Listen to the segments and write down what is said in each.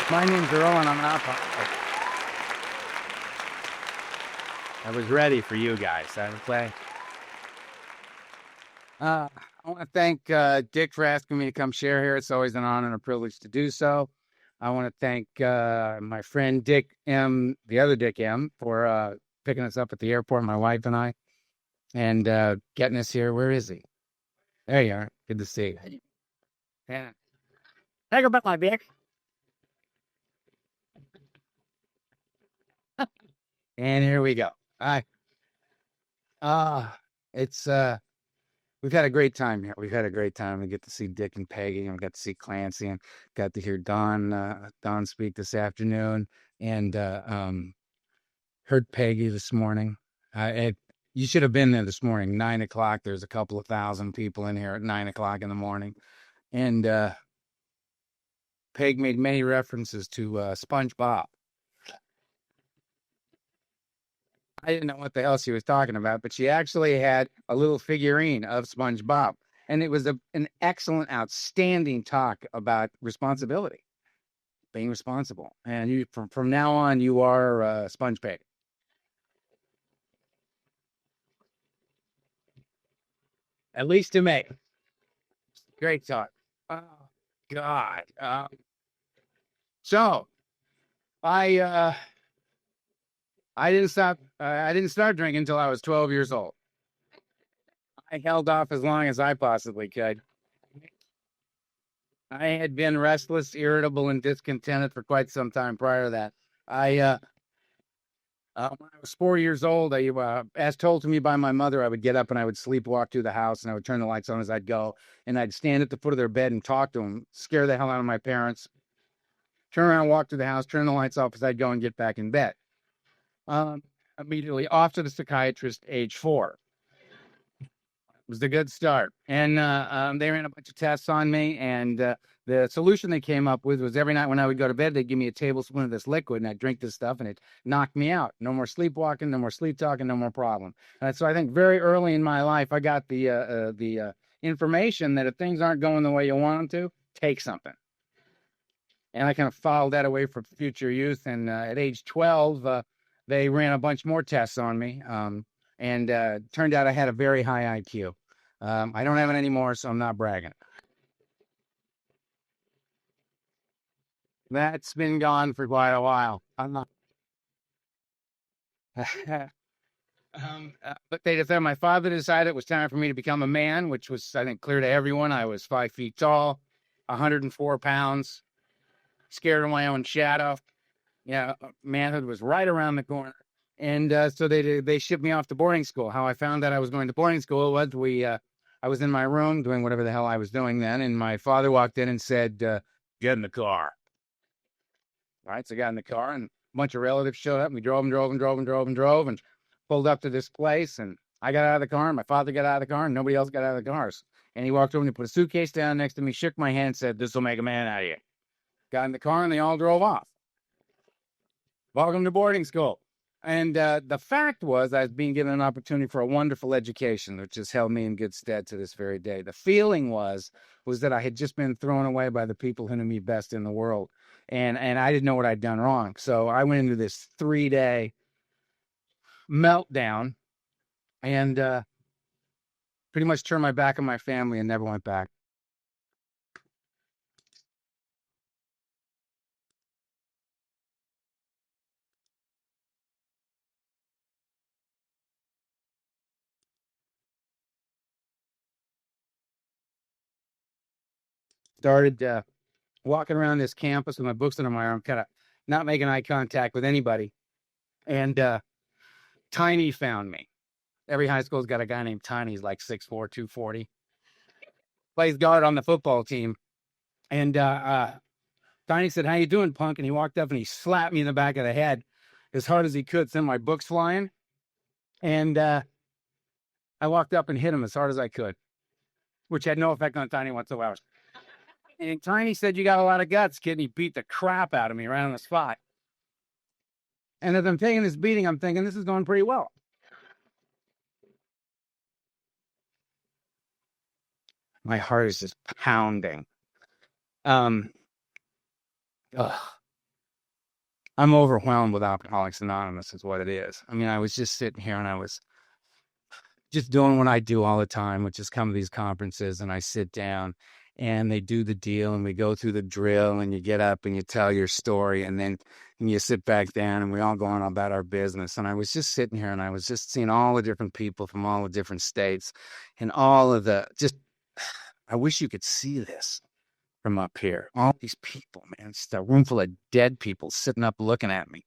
My name's Earl, and I'm an alcoholic. I was ready for you guys. I was like, I want to thank Dick for asking me to come share here. It's always an honor and a privilege to do so. I want to thank my friend Dick M, the other Dick M, for picking us up at the airport, my wife and I, and getting us here. Where is he? There you are. Good to see you. Yeah. Take a bit, my Dick. And here we go. Hi. Uh, it's We've had a great time here. We've had a great time. We get to see Dick and Peggy, and we got to see Clancy, and got to hear Don speak this afternoon, and heard Peggy this morning. You should have been there this morning, 9 o'clock. There's a couple of thousand people in here at 9 o'clock in the morning, and Peg made many references to SpongeBob. I didn't know what the hell she was talking about, but she actually had a little figurine of SpongeBob. And it was an excellent, outstanding talk about responsibility, being responsible. And you, from now on, you are Sponge Pig. At least to me. Great talk. Oh, God. So I I didn't stop. I didn't start drinking until I was 12 years old. I held off as long as I possibly could. I had been restless, irritable, and discontented for quite some time prior to that. When I was 4 years old, as told to me by my mother, I would get up and I would sleepwalk through the house, and I would turn the lights on as I'd go, and I'd stand at the foot of their bed and talk to them, scare the hell out of my parents, turn around, walk through the house, turn the lights off as I'd go and get back in bed. Um, Immediately off to the psychiatrist, age 4. Was a good start. And they ran a bunch of tests on me, and the solution they came up with was every night when I would go to bed, they'd give me a tablespoon of this liquid, and I'd drink this stuff, and it knocked me out. No more sleepwalking, no more sleep talking, no more problem. So I think very early in my life, I got the information that if things aren't going the way you want them to, take something. And I kind of filed that away for future use. And at age 12, they ran a bunch more tests on me. And turned out I had a very high IQ. I don't have it anymore, so I'm not bragging. That's been gone for quite a while. I'm not. But they decided, my father decided it was time for me to become a man, which was, I think, clear to everyone. I was 5 feet tall, 104 pounds, scared of my own shadow. Yeah, manhood was right around the corner. And so they shipped me off to boarding school. How I found that I was going to boarding school was I was in my room doing whatever the hell I was doing then, and my father walked in and said, "Get in the car." All right, so I got in the car, and a bunch of relatives showed up, and we drove and drove and drove and drove and drove and pulled up to this place, and I got out of the car, and my father got out of the car, and nobody else got out of the cars. And he walked over and he put a suitcase down next to me, shook my hand, and said, "This will make a man out of you." Got in the car, and they all drove off. Welcome to boarding school. And the fact was, I was being given an opportunity for a wonderful education, which has held me in good stead to this very day. The feeling was that I had just been thrown away by the people who knew me best in the world, and I didn't know what I'd done wrong. So I went into this 3-day meltdown, and pretty much turned my back on my family and never went back. Started walking around this campus with my books under my arm, kind of not making eye contact with anybody, and Tiny found me. Every high school's got a guy named Tiny. He's like 6'4", 240. Plays guard on the football team. And Tiny said, "How you doing, punk?" And he walked up and he slapped me in the back of the head as hard as he could, sent my books flying. And I walked up and hit him as hard as I could, which had no effect on Tiny whatsoever. And Tiny said, "You got a lot of guts, kid." And he beat the crap out of me right on the spot. And as I'm taking this beating, I'm thinking, this is going pretty well. My heart is just pounding. Um, ugh. I'm overwhelmed with Alcoholics Anonymous is what it is. I mean, I was just sitting here and I was just doing what I do all the time, which is come to these conferences and I sit down and they do the deal and we go through the drill and you get up and you tell your story and then you sit back down and we all go on about our business. And I was just sitting here and I was just seeing all the different people from all the different states and all of the just, I wish you could see this from up here. All these people, man, it's a room full of dead people sitting up looking at me.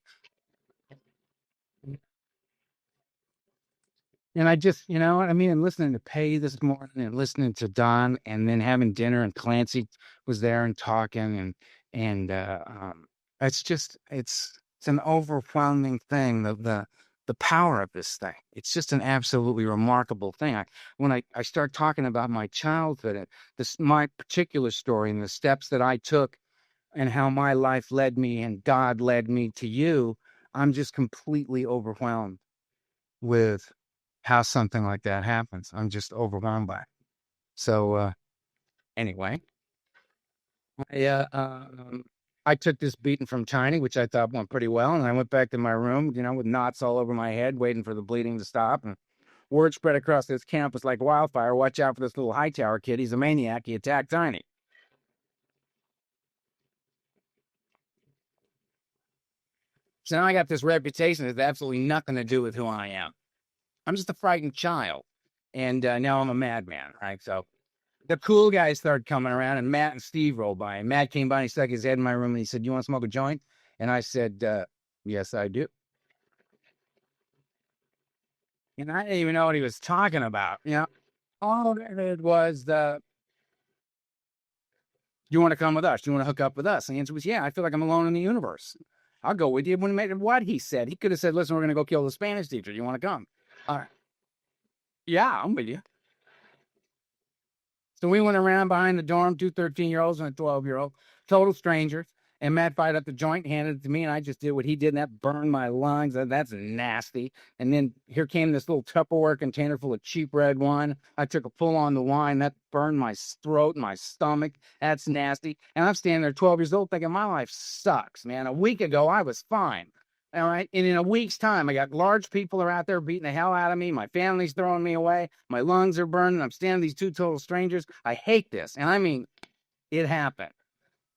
And I just, you know what I mean? And listening to Pay this morning and listening to Don and then having dinner and Clancy was there and talking and it's just it's an overwhelming thing, the power of this thing. It's just an absolutely remarkable thing. When I start talking about my childhood and this my particular story and the steps that I took and how my life led me and God led me to you, I'm just completely overwhelmed with how something like that happens. I'm just overwhelmed by it. So anyway, I uh, um, I took this beating from Tiny, which I thought went pretty well, and I went back to my room, you know, with knots all over my head, waiting for the bleeding to stop. And word spread across this campus like wildfire. Watch out for this little Hightower kid. He's a maniac. He attacked Tiny. So now I got this reputation that has absolutely nothing to do with who I am. I'm just a frightened child, and now I'm a madman, right? So the cool guys started coming around, and Matt and Steve rolled by. And Matt came by and he stuck his head in my room and he said, "You want to smoke a joint?" And I said, "Yes, I do." And I didn't even know what he was talking about. You know, all I heard was "You want to come with us? You want to hook up with us?" And the answer was, "Yeah, I feel like I'm alone in the universe. I'll go with you." When what he said, he could have said, "Listen, we're going to go kill the Spanish teacher. You want to come?" All right. Yeah, I'm with you. So we went around behind the dorm, two 13-year-olds and a 12-year-old, total strangers. And Matt fired up the joint, handed it to me, and I just did what he did, and that burned my lungs. That's nasty. And then here came this little Tupperware container full of cheap red wine. I took a pull on the wine. That burned my throat and my stomach. That's nasty. And I'm standing there 12 years old thinking my life sucks, man. A week ago, I was fine. All right. And in a week's time, I got large people are out there beating the hell out of me. My family's throwing me away. My lungs are burning. I'm standing these two total strangers. I hate this. And I mean, it happened.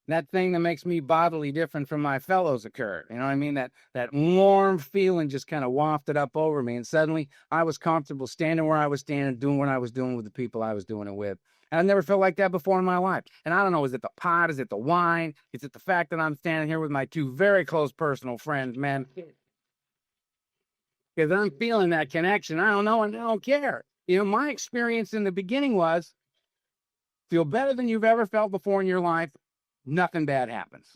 That thing that makes me bodily different from my fellows occurred. You know what I mean? That warm feeling just kind of wafted up over me. And suddenly I was comfortable standing where I was standing, doing what I was doing with the people I was doing it with. And I never felt like that before in my life. And I don't know, is it the pot? Is it the wine? Is it the fact that I'm standing here with my two very close personal friends, man? Because I'm feeling that connection. I don't know, and I don't care. You know, my experience in the beginning was feel better than you've ever felt before in your life. Nothing bad happens.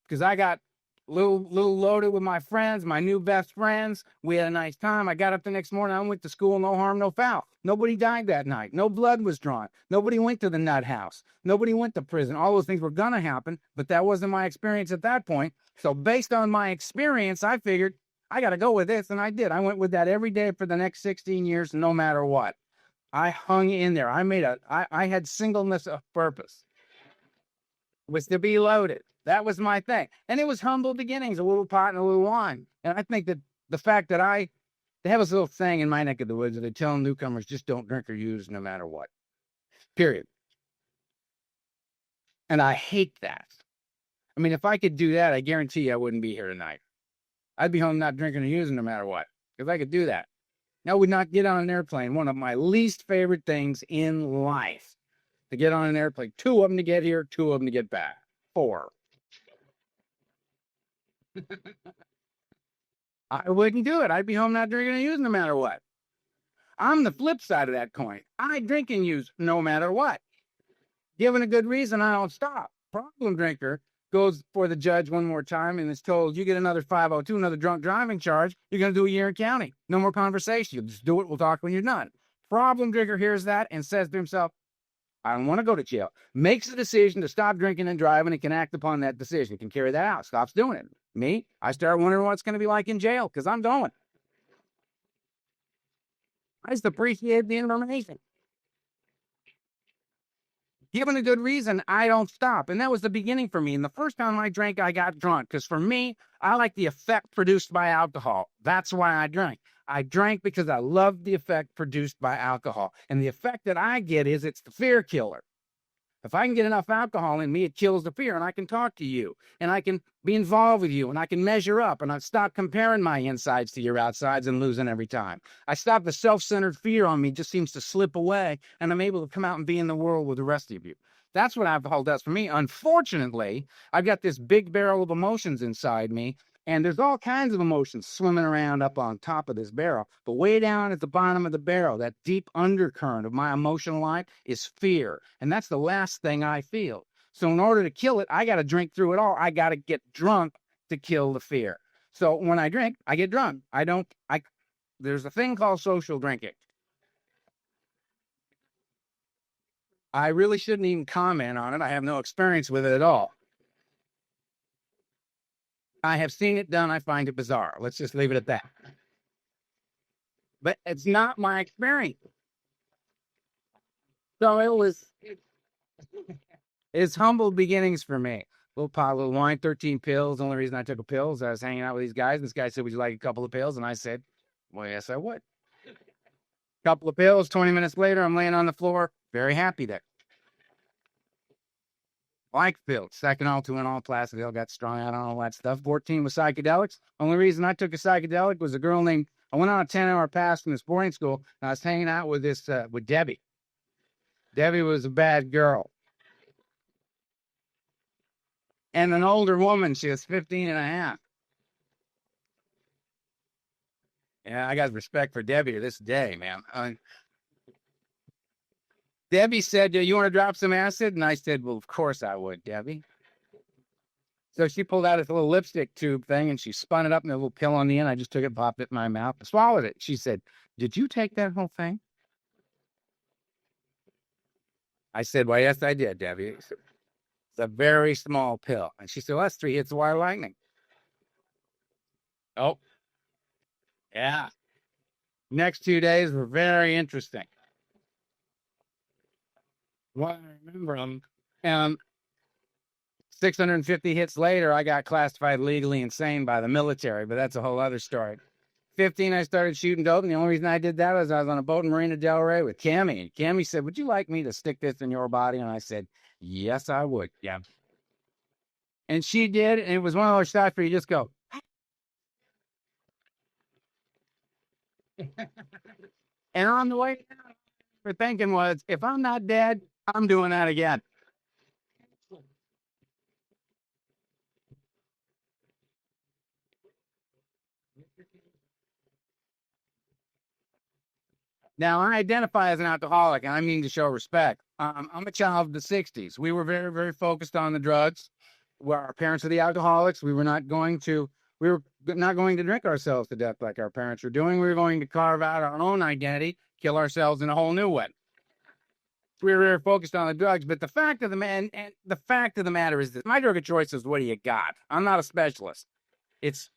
Because I got little loaded with my friends, my new best friends. We had a nice time. I got up the next morning. I went to school, no harm, no foul. Nobody died that night. No blood was drawn. Nobody went to the nut house. Nobody went to prison. All those things were going to happen, but that wasn't my experience at that point. So based on my experience, I figured I got to go with this, and I did. I went with that every day for the next 16 years, no matter what. I hung in there. I had singleness of purpose. Was to be loaded. That was my thing. And it was humble beginnings, a little pot and a little wine. And I think that the fact that they have this little thing in my neck of the woods that they tell newcomers just don't drink or use no matter what. Period. And I hate that. I mean, if I could do that, I guarantee you I wouldn't be here tonight. I'd be home not drinking or using no matter what. Because I could do that. I would not get on an airplane. One of my least favorite things in life. To get on an airplane. 2 of them to get here, 2 of them to get back. 4. I wouldn't do it. I'd be home not drinking and using no matter what. I'm the flip side of that coin. I drink and use no matter what. Given a good reason, I don't stop. Problem drinker goes for the judge one more time and is told, you get another 502, another drunk driving charge. You're going to do a year in county. No more conversation. You just do it. We'll talk when you're done. Problem drinker hears that and says to himself, I don't want to go to jail. Makes the decision to stop drinking and driving and can act upon that decision. Can carry that out. Stops doing it. Me, I start wondering what it's going to be like in jail because I'm going. I just appreciate the information. Given a good reason, I don't stop. And that was the beginning for me. And the first time I drank, I got drunk. Because for me, I like the effect produced by alcohol. That's why I drank. I drank because I loved the effect produced by alcohol. And the effect that I get is it's the fear killer. If I can get enough alcohol in me, it kills the fear, and I can talk to you, and I can be involved with you, and I can measure up, and I stop comparing my insides to your outsides and losing every time. I stop the self-centered fear on me just seems to slip away, and I'm able to come out and be in the world with the rest of you. That's what alcohol does for me. Unfortunately, I've got this big barrel of emotions inside me, and there's all kinds of emotions swimming around up on top of this barrel. But way down at the bottom of the barrel, that deep undercurrent of my emotional life is fear. And that's the last thing I feel. So in order to kill it, I got to drink through it all. I got to get drunk to kill the fear. So when I drink, I get drunk. There's a thing called social drinking. I really shouldn't even comment on it. I have no experience with it at all. I have seen it done. I find it bizarre. Let's just leave it at that. But it's not my experience. So it's humble beginnings for me. Little pot, little wine, 13 pills. The only reason I took a pill is I was hanging out with these guys. This guy said, "Would you like a couple of pills?" And I said, "Well, yes, I would." Couple of pills, 20 minutes later, I'm laying on the floor, very happy there. Like pills, Seconal, Tuinal, Placidil, got strung out on all that stuff. 14 was psychedelics. Only reason I took a psychedelic was a girl named, I went on a 10-hour pass from this boarding school, and I was hanging out with with Debbie. Debbie was a bad girl. And an older woman, she was 15 and a half. Yeah, I got respect for Debbie to this day, man. Debbie said, "You want to drop some acid?" And I said, "Well, of course I would, Debbie." So she pulled out this little lipstick tube thing and she spun it up in a little pill on the end. I just took it, popped it in my mouth, swallowed it. She said, "Did you take that whole thing?" I said, "Well, yes, I did, Debbie. It's a very small pill." And she said, "Well, that's 3 hits of wire lightning." Oh, yeah. Next 2 days were very interesting. Well, I remember them. And 650 hits later, I got classified legally insane by the military, but that's a whole other story. 15, I started shooting dope, and the only reason I did that was I was on a boat in Marina Del Rey with Cammie. And Cammie said, "Would you like me to stick this in your body?" And I said, "Yes, I would." Yeah. And she did, and it was one of those shots where you just go. And on the way down, we're thinking was, if I'm not dead, I'm doing that again. Now, I identify as an alcoholic, and I mean to show respect. I'm a child of the 60s. We were very, very focused on the drugs. Where our parents are the alcoholics. We were not going to drink ourselves to death like our parents were doing. We were going to carve out our own identity, kill ourselves in a whole new way. We were very focused on the drugs, but the fact of the matter is this: my drug of choice is, what do you got? I'm not a specialist. It's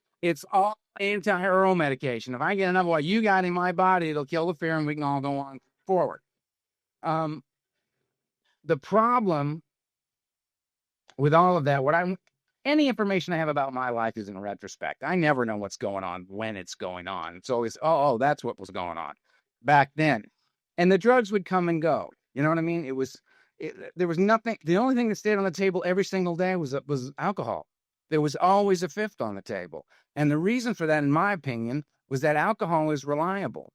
all anti-Earl medication. If I get enough of what you got in my body, it'll kill the fear, and we can all go on forward. The problem with all of that, any information I have about my life is in retrospect. I never know what's going on when it's going on. It's always, oh, that's what was going on back then. And the drugs would come and go. You know what I mean? There was nothing. The only thing that stayed on the table every single day was alcohol. There was always a fifth on the table. And the reason for that, in my opinion, was that alcohol is reliable.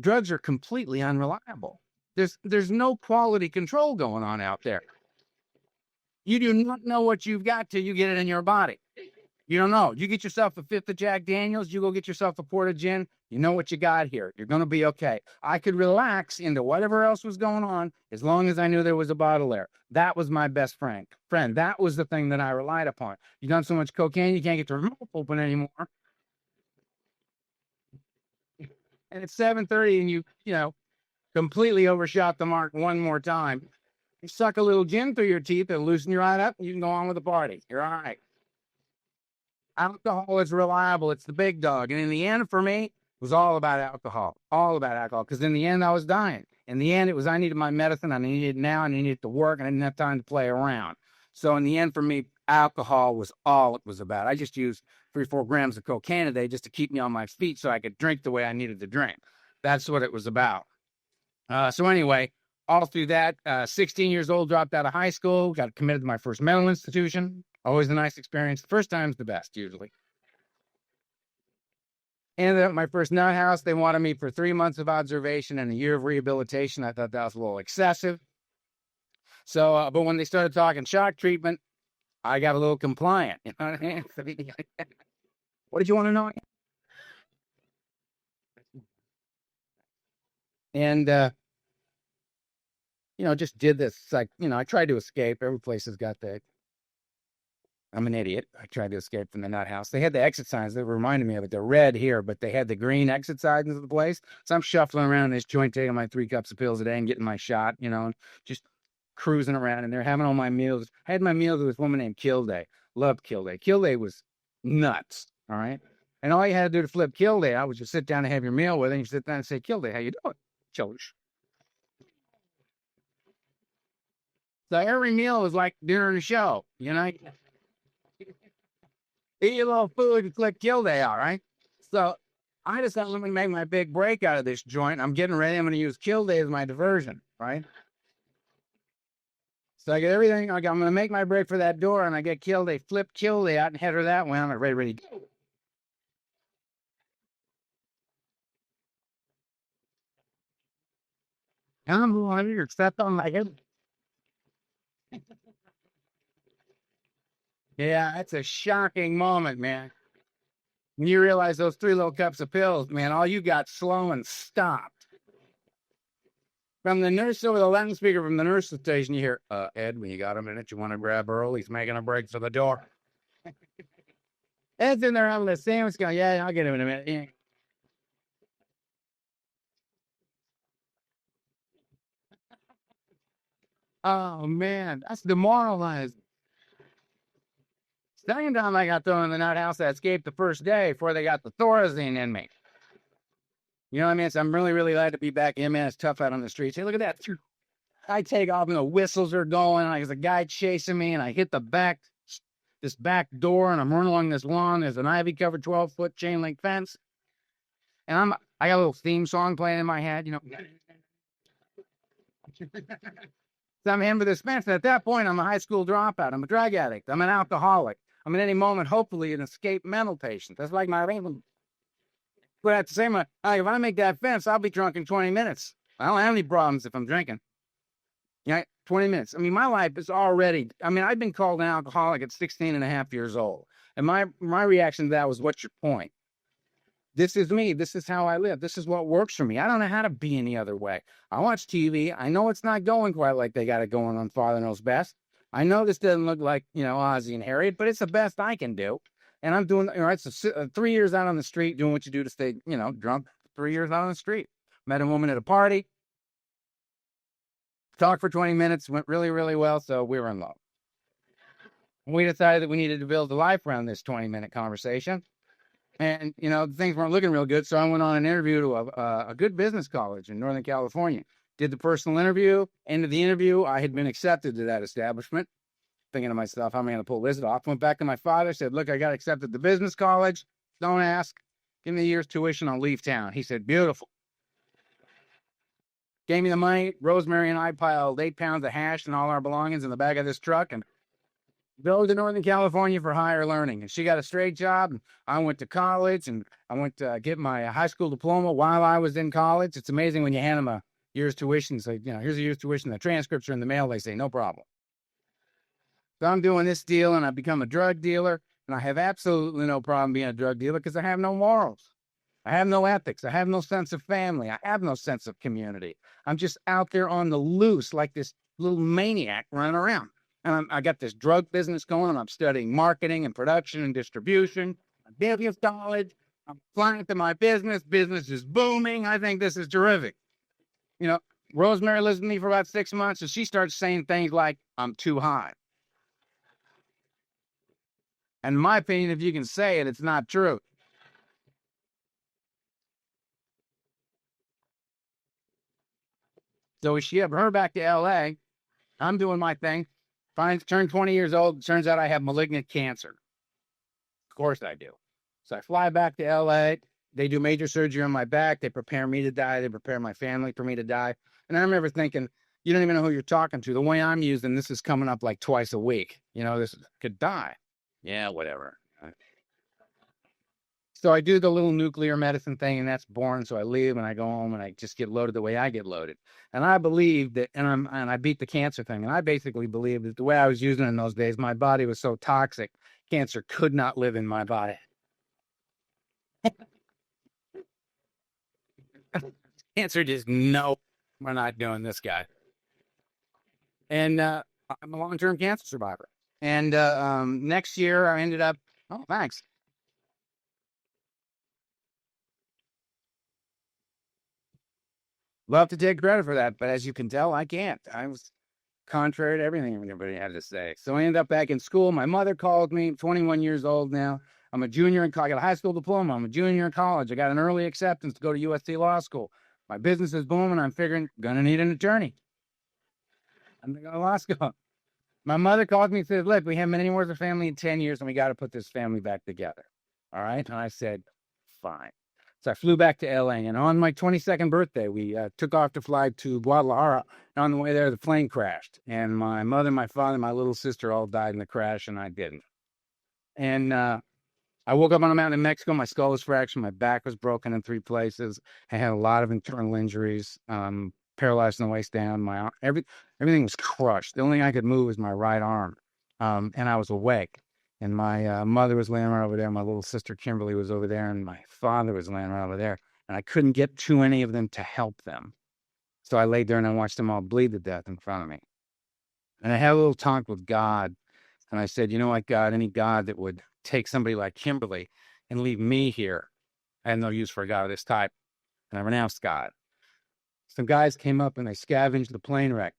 Drugs are completely unreliable. There's no quality control going on out there. You do not know what you've got till you get it in your body. You don't know. You get yourself a fifth of Jack Daniels, you go get yourself a quart of gin, you know what you got here. You're going to be okay. I could relax into whatever else was going on as long as I knew there was a bottle there. That was my best friend. That was the thing that I relied upon. You've done so much cocaine, you can't get your mouth open anymore. And it's 7:30 and you completely overshot the mark one more time. You suck a little gin through your teeth and loosen your right up, and you can go on with the party. You're all right. Alcohol is reliable. It's the big dog. And in the end, for me, it was all about alcohol. All about alcohol. Because in the end, I was dying. In the end, it was I needed my medicine, and I needed it now, and I needed it to work, and I didn't have time to play around. So in the end, for me, alcohol was all it was about. I just used 3 or 4 grams of cocaine a day just to keep me on my feet so I could drink the way I needed to drink. That's what it was about. So anyway, all through that, 16 years old, dropped out of high school, got committed to my first mental institution. Always a nice experience. The first time's the best, usually. Ended up my first nut house. They wanted me for 3 months of observation and a year of rehabilitation. I thought that was a little excessive. So, but when they started talking shock treatment, I got a little compliant. You know what I mean? What did you want to know? And, just did this. It's like, I tried to escape. Every place has got that. I'm an idiot. I tried to escape from the nut house. They had the exit signs that reminded me of it. They're red here, but they had the green exit signs of the place. So I'm shuffling around this joint, taking my 3 cups of pills a day and getting my shot, just cruising around. And they're having all my meals. I had my meals with this woman named Kilday. Loved Kilday. Kilday was nuts. All right. And all you had to do to flip Kilday, I would just sit down and have your meal with her. And you sit down and say, Kilday, how you doing? Chillish. So every meal was like dinner and a show, Eat a little food and click Kilday out, right? So I decided, let me make my big break out of this joint. I'm getting ready. I'm going to use Kilday as my diversion, right? So I get everything. I'm going to make my break for that door, and I get Kilday, flip Kilday out and head her that way. I'm ready to go. I'm on your step on like it. Yeah, it's a shocking moment, man. When you realize those 3 little cups of pills, man, all you got slow and stopped. From the nurse over the loudspeaker from the nurse station, you hear, Ed, when you got a minute, you want to grab Earl? He's making a break for the door. Ed's in there having a sandwich going, yeah, I'll get him in a minute. Yeah. Oh, man, that's demoralizing. Second time I got thrown in the nut house, I escaped the first day before they got the Thorazine in me. You know what I mean? So I'm really, really glad to be back in, man. It's tough out on the streets. Hey, look at that. I take off and the whistles are going. There's a guy chasing me, and I hit this back door, and I'm running along this lawn. There's an ivy-covered 12-foot chain link fence. And I got a little theme song playing in my head, So I'm in with this fence. And at that point, I'm a high school dropout. I'm a drug addict. I'm an alcoholic. I'm at any moment, hopefully, an escaped mental patient. That's like my reason. But at the same time, if I make that fence, I'll be drunk in 20 minutes. I don't have any problems if I'm drinking. 20 minutes. I mean, my life is already, I've been called an alcoholic at 16 and a half years old. And my reaction to that was, what's your point? This is me. This is how I live. This is what works for me. I don't know how to be any other way. I watch TV. I know it's not going quite like they got it going on Father Knows Best. I know this doesn't look like, Ozzy and Harriet, but it's the best I can do. And I'm doing, it's 3 years out on the street doing what you do to stay, drunk. 3 years out on the street. Met a woman at a party. Talked for 20 minutes. Went really, really well. So we were in love. We decided that we needed to build a life around this 20-minute conversation. And, things weren't looking real good. So I went on an interview to a good business college in Northern California. Did the personal interview. End of the interview, I had been accepted to that establishment. Thinking to myself, how am I going to pull this off? Went back to my father, said, look, I got accepted to business college. Don't ask. Give me a year's tuition. I'll leave town. He said, beautiful. Gave me the money. Rosemary and I piled 8 pounds of hash and all our belongings in the back of this truck and drove to Northern California for higher learning. And she got a straight job. And I went to college, and I went to get my high school diploma while I was in college. It's amazing when you hand them a year's tuition. Say, here's a year's tuition. The transcripts are in the mail. They say, no problem. So I'm doing this deal, and I've become a drug dealer. And I have absolutely no problem being a drug dealer because I have no morals. I have no ethics. I have no sense of family. I have no sense of community. I'm just out there on the loose like this little maniac running around. And I got this drug business going on. I'm studying marketing and production and distribution. I'm business college. I'm flying to my business. Business is booming. I think this is terrific. Rosemary lives with me for about 6 months, and she starts saying things like, I'm too high. And in my opinion, if you can say it, it's not true. So we ship her back to LA. I'm doing my thing. Turned 20 years old. Turns out I have malignant cancer. Of course I do. So I fly back to LA. They do major surgery on my back. They prepare me to die. They prepare my family for me to die. And I remember thinking, you don't even know who you're talking to. The way I'm using this is coming up like twice a week. This could die. Yeah, whatever. So I do the little nuclear medicine thing, and that's boring. So I leave and I go home and I just get loaded the way I get loaded. And I believe that, and I beat the cancer thing. And I basically believe that the way I was using it in those days, my body was so toxic, cancer could not live in my body. Cancer just, no, we're not doing this, guy. And I'm a long-term cancer survivor. And next year I ended up, oh, thanks. Love to take credit for that, but as you can tell, I can't. I was contrary to everything everybody had to say. So I ended up back in school. My mother called me, 21 years old now. I'm a junior in college. I got a high school diploma. I'm a junior in college. I got an early acceptance to go to USC Law School. My business is booming. I'm figuring, gonna need an attorney. I'm gonna go to law school. My mother called me and said, look, we haven't been anywhere as a family in 10 years, and we got to put this family back together. All right. And I said, fine. So I flew back to LA, and on my 22nd birthday, we took off to fly to Guadalajara. And on the way there, the plane crashed, and my mother, my father, my little sister all died in the crash, and I didn't. And I woke up on a mountain in Mexico. My skull was fractured. My back was broken in 3 places. I had a lot of internal injuries, paralyzed from the waist down. My arm, everything was crushed. The only thing I could move was my right arm, and I was awake. And my mother was laying right over there. My little sister Kimberly was over there, and my father was laying right over there. And I couldn't get to any of them to help them. So I laid there and I watched them all bleed to death in front of me. And I had a little talk with God. And I said, you know what, God, any God that would take somebody like Kimberly and leave me here, I had no use for a God of this type. And I renounced God. Some guys came up and they scavenged the plane wreck.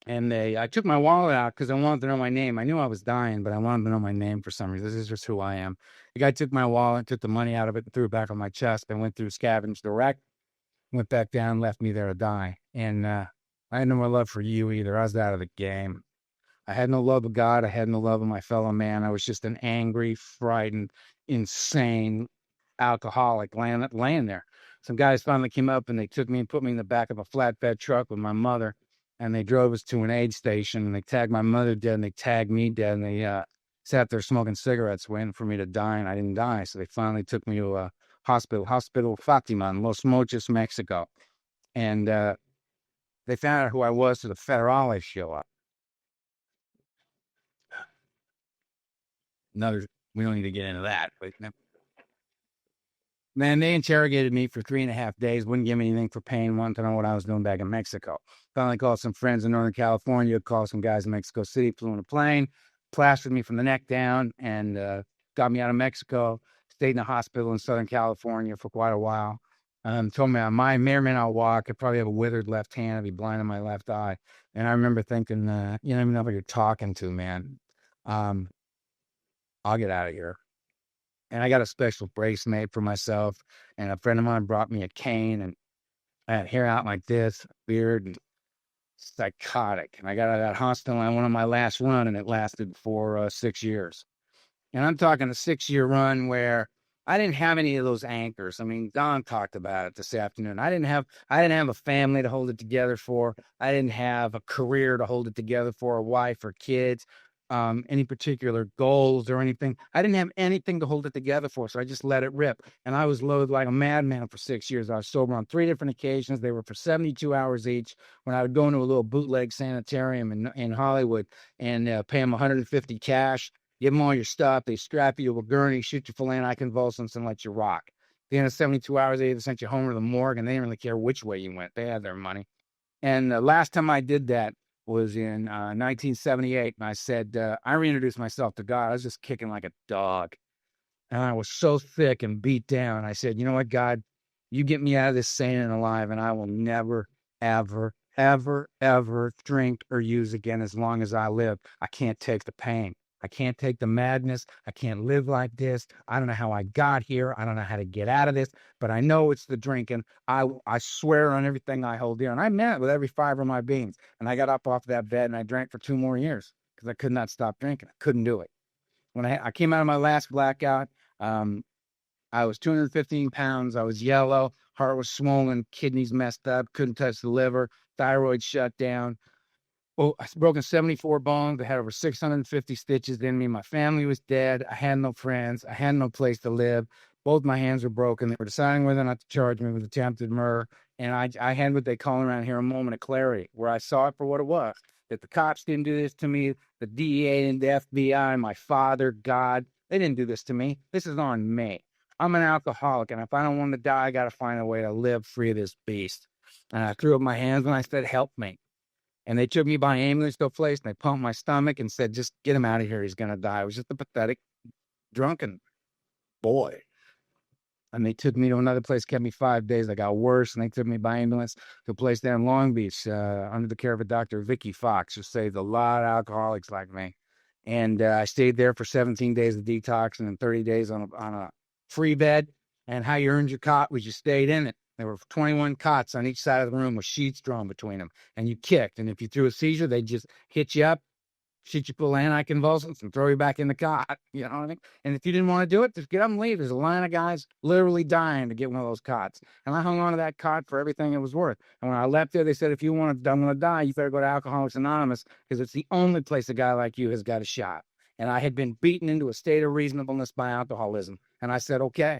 And I took my wallet out because I wanted to know my name. I knew I was dying, but I wanted to know my name for some reason. This is just who I am. The guy took my wallet, took the money out of it, and threw it back on my chest. I went through, scavenged the wreck, went back down, left me there to die. And I had no more love for you either. I was out of the game. I had no love of God. I had no love of my fellow man. I was just an angry, frightened, insane alcoholic laying there. Some guys finally came up and they took me and put me in the back of a flatbed truck with my mother, and they drove us to an aid station, and they tagged my mother dead, and they tagged me dead, and they sat there smoking cigarettes waiting for me to die, and I didn't die. So they finally took me to a Hospital Fatima in Los Mochis, Mexico. And they found out who I was, so the federales show up. We don't need to get into that, but man, they interrogated me for 3.5 days, wouldn't give me anything for pain, wanted to know what I was doing back in Mexico. Finally called some friends in Northern California, called some guys in Mexico City, flew in a plane, plastered me from the neck down, and got me out of Mexico, stayed in a hospital in Southern California for quite a while. Told me I may or may not walk. I probably have a withered left hand. I'd be blind in my left eye. And I remember thinking, you don't even know who you're talking to, man. I'll get out of here. And I got a special brace made for myself. And a friend of mine brought me a cane, and I had hair out like this, beard, and psychotic. And I got out of that hospital. I went on my last run, and it lasted for 6 years. And I'm talking a 6-year run where I didn't have any of those anchors. I mean, Don talked about it this afternoon. I didn't have a family to hold it together for. I didn't have a career to hold it together for, a wife or kids, any particular goals or anything. I didn't have anything to hold it together for, so I just let it rip. And I was loaded like a madman for 6 years. I was sober on 3 different occasions. They were for 72 hours each. When I would go into a little bootleg sanitarium in Hollywood and pay them $150 cash, give them all your stuff. They strap you to a gurney, shoot you full of anticonvulsants, and let you rock. At the end of 72 hours, they either sent you home to the morgue, and they didn't really care which way you went. They had their money. And the last time I did that was in 1978. And I said, I reintroduced myself to God. I was just kicking like a dog. And I was so thick and beat down. I said, you know what, God, you get me out of this sane and alive, and I will never, ever, ever, ever drink or use again as long as I live. I can't take the pain. I can't take the madness. I can't live like this. I don't know how I got here. I don't know how to get out of this, but I know it's the drinking. I swear on everything I hold dear. And I meant it with every fiber of my beings. And I got up off that bed and I drank for 2 more years because I could not stop drinking. I couldn't do it. When I came out of my last blackout, I was 215 pounds. I was yellow. Heart was swollen. Kidneys messed up. Couldn't touch the liver. Thyroid shut down. Well, I broken 74 bones. I had over 650 stitches in me. My family was dead. I had no friends. I had no place to live. Both my hands were broken. They were deciding whether or not to charge me with attempted murder. And I had what they call around here a moment of clarity, where I saw it for what it was. That the cops didn't do this to me. The DEA and the FBI, my father, God, they didn't do this to me. This is on me. I'm an alcoholic, and if I don't want to die, I got to find a way to live free of this beast. And I threw up my hands and I said, help me. And they took me by ambulance to a place, and they pumped my stomach and said, just get him out of here. He's going to die. I was just a pathetic, drunken boy. And they took me to another place, kept me 5 days. I got worse, and they took me by ambulance to a place there in Long Beach under the care of a Dr. Vicky Fox, who saved a lot of alcoholics like me. And I stayed there for 17 days of detox and then 30 days on a free bed. And how you earned your cot was you stayed in it. There were 21 cots on each side of the room with sheets drawn between them. And you kicked. And if you threw a seizure, they'd just hit you up, shoot you full of anticonvulsants, and throw you back in the cot. You know what I mean? And if you didn't want to do it, just get up and leave. There's a line of guys literally dying to get one of those cots. And I hung on to that cot for everything it was worth. And when I left there, they said, if you don't want to die, you better go to Alcoholics Anonymous, because it's the only place a guy like you has got a shot. And I had been beaten into a state of reasonableness by alcoholism. And I said, okay.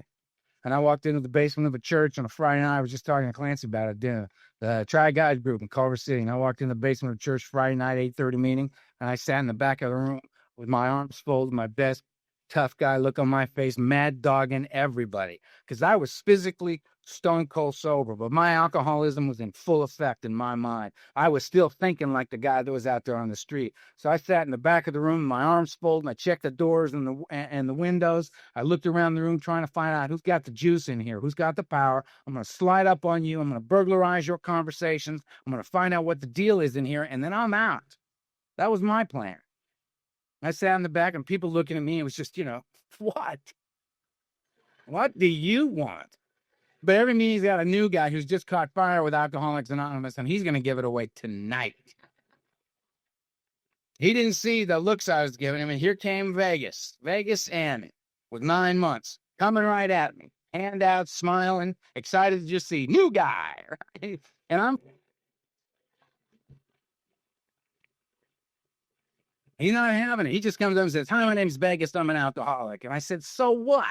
And I walked into the basement of a church on a Friday night. I was just talking to Clancy about it at dinner. The Tri-Guide group in Culver City. And I walked in the basement of church Friday night, 8:30 meeting. And I sat in the back of the room with my arms folded, my best tough guy look on my face, mad dogging everybody. Because I was physically stone cold sober, but my alcoholism was in full effect in my mind. I was still thinking like the guy that was out there on the street. So I sat in the back of the room, my arms folded, and I checked the doors and the windows. I looked around the room trying to find out who's got the juice in here, who's got the power. I'm going to slide up on you. I'm going to burglarize your conversations. I'm going to find out what the deal is in here, and then I'm out. That was my plan. I sat in the back, and people looking at me, it was just, what? What do you want? But every meeting's got a new guy who's just caught fire with Alcoholics Anonymous, and he's going to give it away tonight. He didn't see the looks I was giving him, and here came Vegas. Vegas Annie, with 9 months, coming right at me. Hand out, smiling, excited to just see new guy. Right? And he's not having it. He just comes up and says, hi, my name's Vegas. I'm an alcoholic. And I said, so what?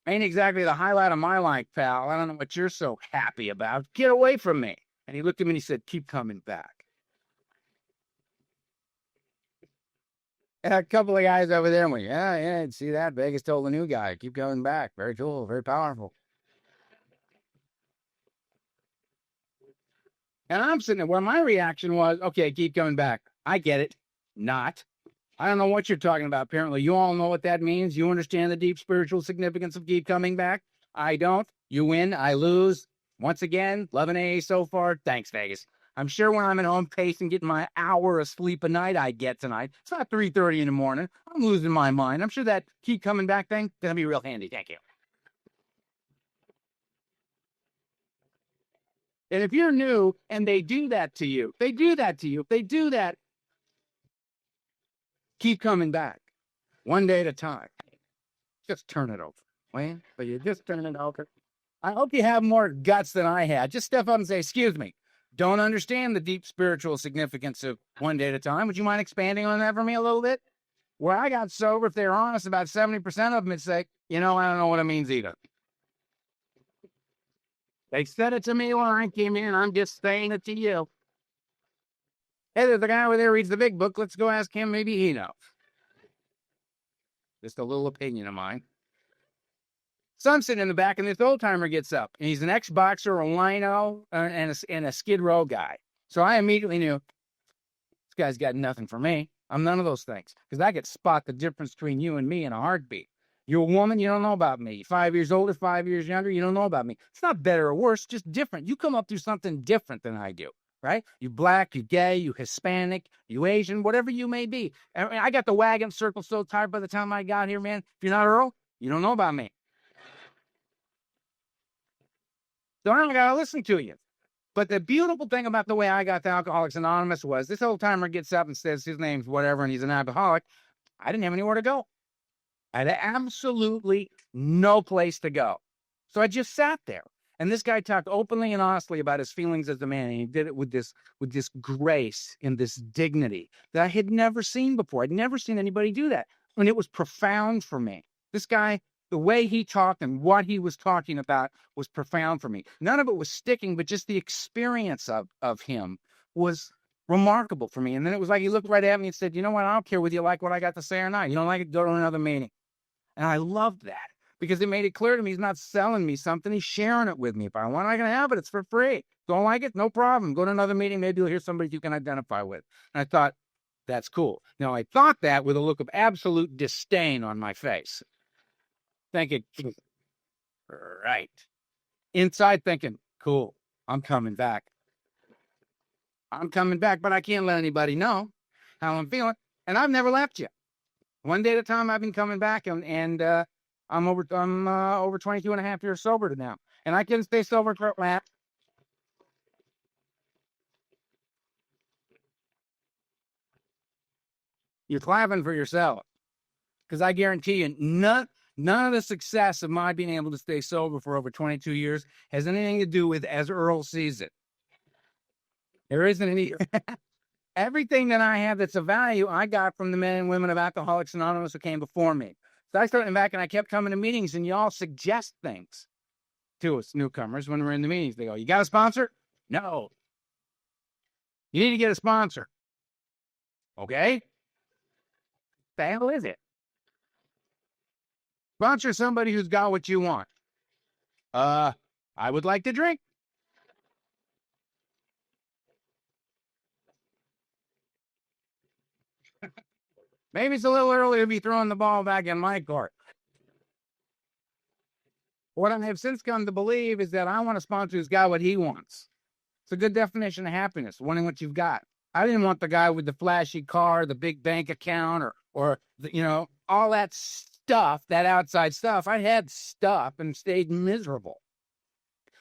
Ain't exactly the highlight of my life, pal. I don't know what you're so happy about. Get away from me. And he looked at me and he said, keep coming back. And a couple of guys over there went, yeah, see that? Vegas told the new guy, keep coming back. Very cool, very powerful. And I'm sitting there where my reaction was, okay, keep coming back. I get it. Not. I don't know what you're talking about. Apparently, you all know what that means. You understand the deep spiritual significance of keep coming back. I don't. You win. I lose. Once again, loving AA so far. Thanks, Vegas. I'm sure when I'm at home pacing, getting my hour of sleep a night, I get tonight. It's not 3:30 in the morning. I'm losing my mind. I'm sure that keep coming back thing going to be real handy. Thank you. And if you're new and they do that to you, if they do that, keep coming back. One day at a time. Just turn it over. Well, but you just turn it over. I hope you have more guts than I had. Just step up and say, excuse me, don't understand the deep spiritual significance of one day at a time. Would you mind expanding on that for me a little bit? Where I got sober, if they're honest, about 70% of them would say, I don't know what it means either. They said it to me when I came in. I'm just saying it to you. Hey, there's the guy over there reads the big book. Let's go ask him. Maybe he knows. Just a little opinion of mine. So I'm sitting in the back, and this old timer gets up, and he's an ex-boxer, a lino, and a Skid Row guy. So I immediately knew this guy's got nothing for me. I'm none of those things, because I could spot the difference between you and me in a heartbeat. You're a woman, you don't know about me. 5 years older, 5 years younger, you don't know about me. It's not better or worse, just different. You come up through something different than I do. right? You black, you gay, you Hispanic, you Asian, whatever you may be. I got the wagon circle so tired by the time I got here, man. If you're not Earl, you don't know about me. So I don't got to listen to you. But the beautiful thing about the way I got to Alcoholics Anonymous was this old timer gets up and says his name's whatever and he's an alcoholic. I didn't have anywhere to go. I had absolutely no place to go. So I just sat there. And this guy talked openly and honestly about his feelings as a man. And he did it with this grace and this dignity that I had never seen before. I'd never seen anybody do that. And it was profound for me. This guy, the way he talked and what he was talking about was profound for me. None of it was sticking, but just the experience of him was remarkable for me. And then it was like he looked right at me and said, you know what? I don't care whether you like what I got to say or not. You don't like it, go to another meeting. And I loved that because it made it clear to me he's not selling me something. He's sharing it with me. If I want, I can have it. It's for free. Don't like it? No problem. Go to another meeting. Maybe you'll hear somebody you can identify with. And I thought, that's cool. Now, I thought that with a look of absolute disdain on my face. Thinking, right. Inside thinking, cool, I'm coming back. I'm coming back, but I can't let anybody know how I'm feeling. And I've never left you. One day at a time, I've been coming back, and I'm over 22 and a half years sober now. And I can stay sober for that. You're clapping for yourself. Because I guarantee you, none of the success of my being able to stay sober for over 22 years has anything to do with as Earl sees it. There isn't any. Everything that I have that's of value, I got from the men and women of Alcoholics Anonymous who came before me. So I started back and I kept coming to meetings, and y'all suggest things to us newcomers when we're in the meetings. They go, you got a sponsor? No. You need to get a sponsor. Okay. The hell is it? Sponsor somebody who's got what you want. I would like to drink. Maybe it's a little early to be throwing the ball back in my court. What I have since come to believe is that I want a sponsor who's got what he wants. It's a good definition of happiness, wanting what you've got. I didn't want the guy with the flashy car, the big bank account, or the, all that stuff, that outside stuff. I had stuff and stayed miserable.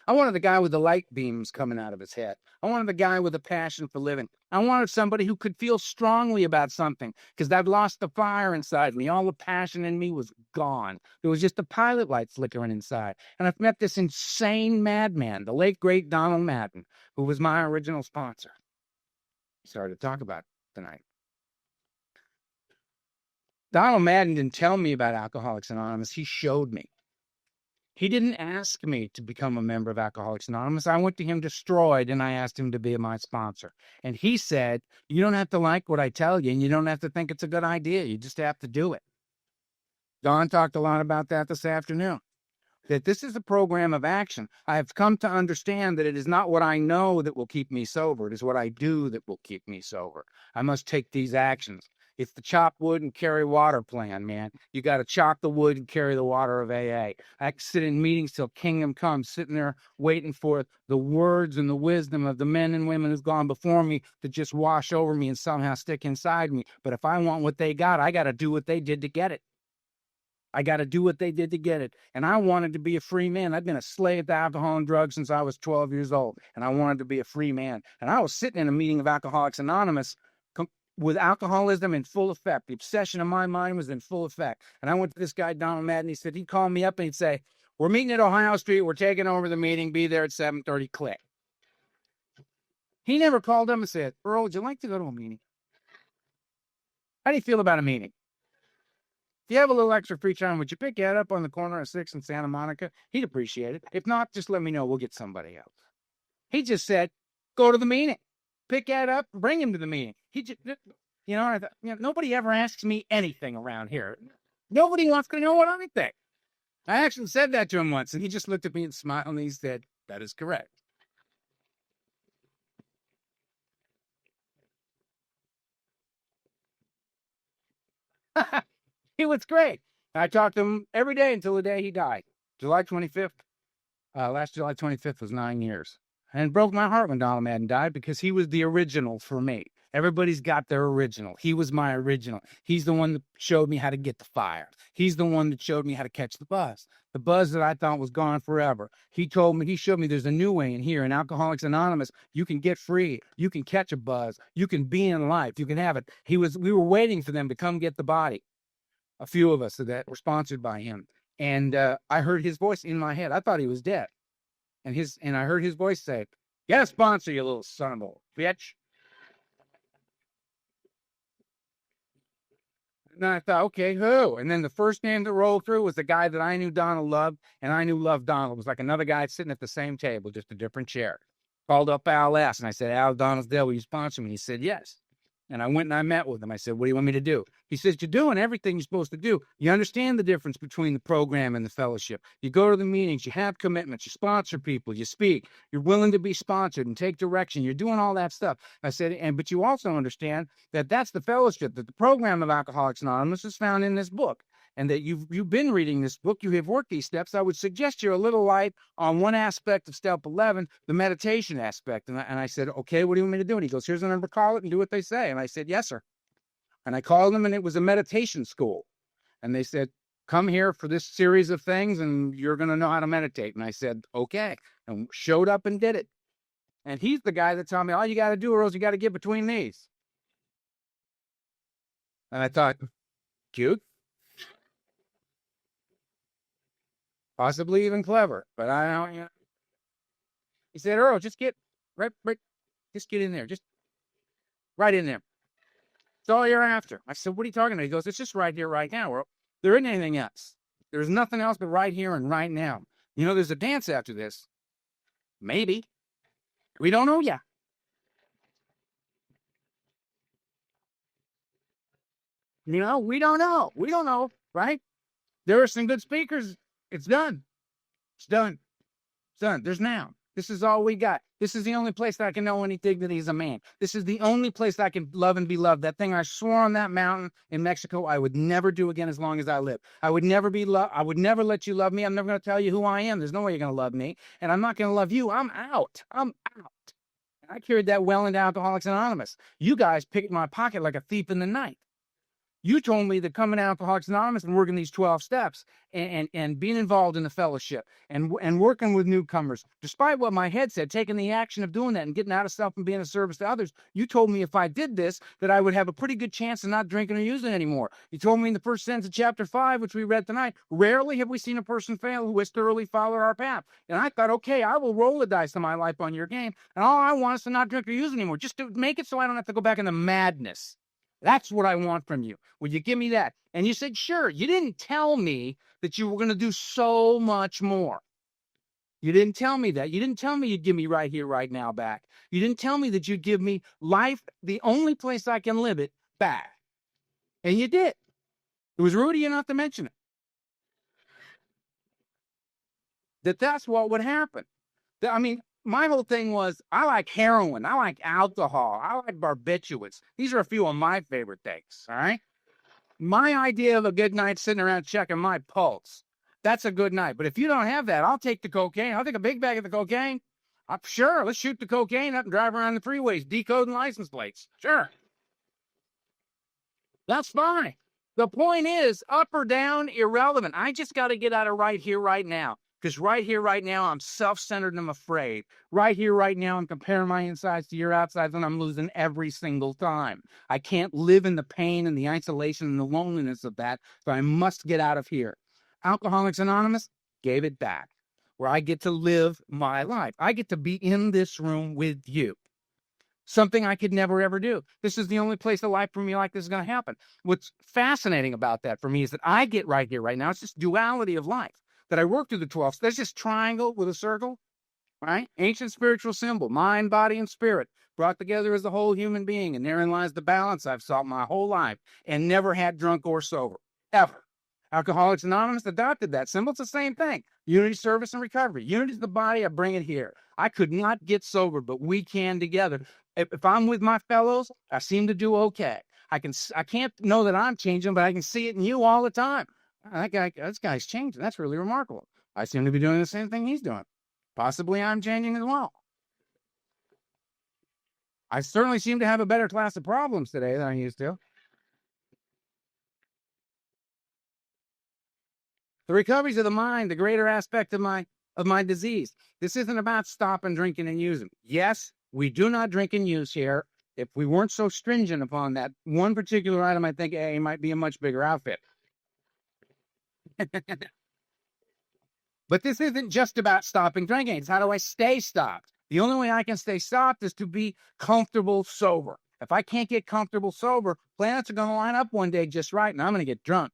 I wanted the guy with the light beams coming out of his head. I wanted the guy with a passion for living. I wanted somebody who could feel strongly about something because I'd lost the fire inside me. All the passion in me was gone. There was just a pilot light flickering inside. And I've met this insane madman, the late, great Donald Madden, who was my original sponsor. Sorry to talk about tonight. Donald Madden didn't tell me about Alcoholics Anonymous. He showed me. He didn't ask me to become a member of Alcoholics Anonymous. I went to him destroyed, and I asked him to be my sponsor. And he said, you don't have to like what I tell you, and you don't have to think it's a good idea. You just have to do it. Don talked a lot about that this afternoon, that this is a program of action. I have come to understand that it is not what I know that will keep me sober. It is what I do that will keep me sober. I must take these actions. It's the chop wood and carry water plan, man. You got to chop the wood and carry the water of AA. I can sit in meetings till kingdom comes, sitting there waiting for the words and the wisdom of the men and women who've gone before me to just wash over me and somehow stick inside me. But if I want what they got, I got to do what they did to get it. I got to do what they did to get it. And I wanted to be a free man. I've been a slave to alcohol and drugs since I was 12 years old. And I wanted to be a free man. And I was sitting in a meeting of Alcoholics Anonymous with alcoholism in full effect. The obsession of my mind was in full effect. And I went to this guy, Donald Madden. He said, he'd call me up and he'd say, we're meeting at Ohio Street. We're taking over the meeting. Be there at 7:30, click. He never called him and said, Earl, would you like to go to a meeting? How do you feel about a meeting? If you have a little extra free time, would you pick Ed up on the corner of 6th and Santa Monica? He'd appreciate it. If not, just let me know. We'll get somebody else. He just said, go to the meeting. Pick Ed up, bring him to the meeting. He just, I thought, nobody ever asks me anything around here. Nobody wants to know what I think. I actually said that to him once, and he just looked at me and smiled, and he said, that is correct. He was great. I talked to him every day until the day he died. July 25th. Last July 25th was 9 years. And it broke my heart when Donald Madden died because he was the original for me. Everybody's got their original. He was my original. He's the one that showed me how to get the fire. He's the one that showed me how to catch the buzz that I thought was gone forever. He showed me there's a new way in here. In Alcoholics Anonymous, you can get free. You can catch a buzz. You can be in life. You can have it. We were waiting for them to come get the body. A few of us that were sponsored by him. And I heard his voice in my head. I thought he was dead. And I heard his voice say, "Get a sponsor, you little son of a bitch." And I thought, okay, who? And then the first name that rolled through was the guy that I knew Donald loved, and I knew loved Donald. It was like another guy sitting at the same table, just a different chair. Called up Al S. And I said, "Al, Donald's dead. Will you sponsor me?" He said, "Yes." And I went and I met with him. I said, "What do you want me to do?" He says, "You're doing everything you're supposed to do. You understand the difference between the program and the fellowship. You go to the meetings, you have commitments, you sponsor people, you speak, you're willing to be sponsored and take direction. You're doing all that stuff." I said, but you also understand that that's the fellowship, that the program of Alcoholics Anonymous is found in this book. And that you've been reading this book, you have worked these steps. I would suggest you're a little light on one aspect of step 11, the meditation aspect. And I said, "Okay, what do you want me to do?" And he goes, "Here's a number, call it and do what they say." And I said, "Yes, sir." And I called them, and it was a meditation school. And they said, "Come here for this series of things, and you're going to know how to meditate." And I said, "Okay," and showed up and did it. And he's the guy that told me, all you got to do, Earl, is you got to get between these. And I thought, cute. Possibly even clever, but I don't. He said, "Earl, just get just get in there, just right in there. It's all you're after." I said, "What are you talking about?" He goes, "It's just right here, right now, Earl. There isn't anything else. There's nothing else but right here and right now. There's a dance after this. Maybe. We don't know yet. We don't know. We don't know, right? There are some good speakers. It's done. It's done. It's done. There's now. This is all we got. This is the only place that I can know any dignity as a man. This is the only place that I can love and be loved. That thing I swore on that mountain in Mexico I would never do again as long as I live. I would never be loved. I would never let you love me. I'm never going to tell you who I am. There's no way you're going to love me. And I'm not going to love you. I'm out. I'm out." I carried that well into Alcoholics Anonymous. You guys picked my pocket like a thief in the night. You told me that coming to Alcoholics Anonymous and working these 12 steps and being involved in the fellowship and working with newcomers, despite what my head said, taking the action of doing that and getting out of self and being of service to others, you told me if I did this, that I would have a pretty good chance of not drinking or using anymore. You told me in the first sentence of chapter 5, which we read tonight, rarely have we seen a person fail who has thoroughly followed our path. And I thought, okay, I will roll the dice of my life on your game. And all I want is to not drink or use anymore, just to make it so I don't have to go back into madness. That's what I want from you. Will you give me that? And you said, sure. You didn't tell me that you were going to do so much more. You didn't tell me that. You didn't tell me you'd give me right here, right now back. You didn't tell me that you'd give me life, the only place I can live it, back. And you did. It was rude of you not to mention it. That's what would happen. I mean, my whole thing was, I like heroin. I like alcohol. I like barbiturates. These are a few of my favorite things, all right? My idea of a good night sitting around checking my pulse. That's a good night. But if you don't have that, I'll take the cocaine. I'll take a big bag of the cocaine. Sure, let's shoot the cocaine up and drive around the freeways, decoding license plates. Sure. That's fine. The point is, up or down, irrelevant. I just got to get out of right here, right now. Because right here, right now, I'm self-centered and I'm afraid. Right here, right now, I'm comparing my insides to your outsides, and I'm losing every single time. I can't live in the pain and the isolation and the loneliness of that, so I must get out of here. Alcoholics Anonymous gave it back, where I get to live my life. I get to be in this room with you. Something I could never, ever do. This is the only place a life for me like this is going to happen. What's fascinating about that for me is that I get right here, right now. It's this duality of life. That I work through the 12. There's this triangle with a circle, right? Ancient spiritual symbol, mind, body, and spirit, brought together as the whole human being. And therein lies the balance I've sought my whole life and never had drunk or sober, ever. Alcoholics Anonymous adopted that symbol. It's the same thing. Unity, service, and recovery. Unity is the body. I bring it here. I could not get sober, but we can together. If I'm with my fellows, I seem to do okay. I can't know that I'm changing, but I can see it in you all the time. This guy's changing. That's really remarkable. I seem to be doing the same thing he's doing. Possibly I'm changing as well. I certainly seem to have a better class of problems today than I used to. The recoveries of the mind, the greater aspect of my disease. This isn't about stopping drinking and using. Yes, we do not drink and use here. If we weren't so stringent upon that one particular item, I think A might be a much bigger outfit. But this isn't just about stopping drinking. It's how do I stay stopped? The only way I can stay stopped is to be comfortable sober. If I can't get comfortable sober, planets are going to line up one day just right, and I'm going to get drunk.